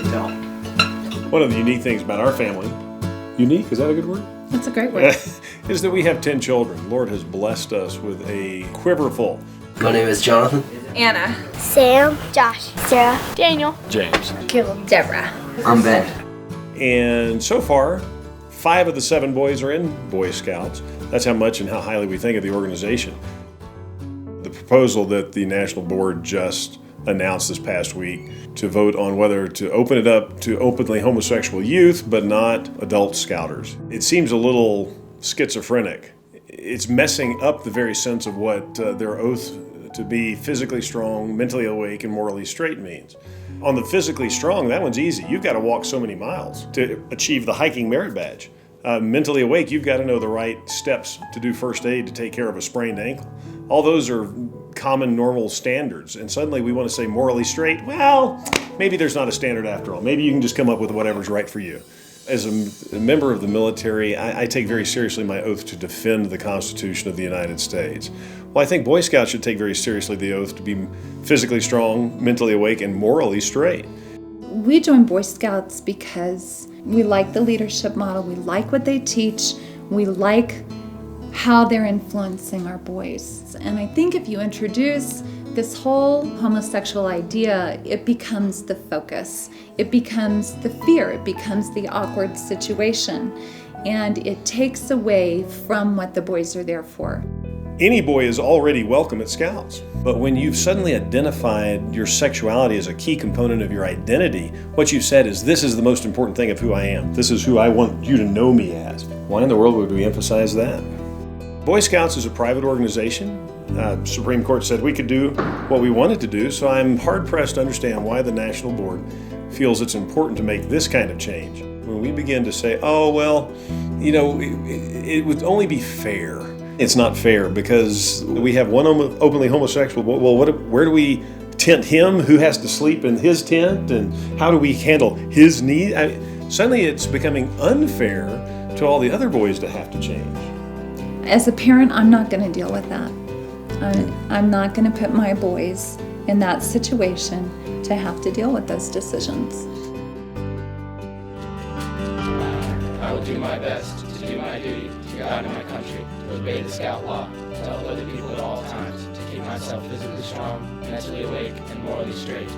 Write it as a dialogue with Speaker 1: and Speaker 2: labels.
Speaker 1: can tell.
Speaker 2: One of the unique things about our family, unique, is that a good word?
Speaker 3: That's a great word.
Speaker 2: Is that we have 10 children. Lord has blessed us with a quiver full.
Speaker 1: My name is Jonathan.
Speaker 4: Anna.
Speaker 5: Sam. Josh. Sarah.
Speaker 4: Daniel.
Speaker 2: James.
Speaker 4: Caleb. Deborah.
Speaker 1: I'm Ben.
Speaker 2: And so far, 5 of the 7 boys are in Boy Scouts. That's how much and how highly we think of the organization. The proposal that the National Board just announced this past week to vote on whether to open it up to openly homosexual youth, but not adult scouters. It seems a little schizophrenic. It's messing up the very sense of what their oath to be physically strong, mentally awake, and morally straight means. On the physically strong, that one's easy. You've got to walk so many miles to achieve the hiking merit badge. Mentally awake, you've got to know the right steps to do first aid to take care of a sprained ankle. All those are common, normal standards. And suddenly we want to say morally straight. Well, maybe there's not a standard after all. Maybe you can just come up with whatever's right for you. As a member of the military, I take very seriously my oath to defend the Constitution of the United States. Well, I think Boy Scouts should take very seriously the oath to be physically strong, mentally awake, and morally straight.
Speaker 3: We joined Boy Scouts because we like the leadership model, we like what they teach, we like how they're influencing our boys. And I think if you introduce this whole homosexual idea, it becomes the focus. It becomes the fear. It becomes the awkward situation. And it takes away from what the boys are there for.
Speaker 2: Any boy is already welcome at Scouts. But when you've suddenly identified your sexuality as a key component of your identity, what you've said is, this is the most important thing of who I am. This is who I want you to know me as. Why in the world would we emphasize that? Boy Scouts is a private organization. Supreme Court said we could do what we wanted to do, so I'm hard-pressed to understand why the National Board feels it's important to make this kind of change. When we begin to say, oh, well, you know, it would only be fair. It's not fair because we have one openly homosexual. Well, where do we tent him? Who has to sleep in his tent? And how do we handle his needs? Suddenly it's becoming unfair to all the other boys to have to change.
Speaker 3: As a parent, I'm not going to deal with that. I'm not going to put my boys in that situation to have to deal with those decisions.
Speaker 6: I will do my best to do my duty to God and my country, to obey the Scout law, to help other people at all times, to keep myself physically strong, mentally awake, and morally straight.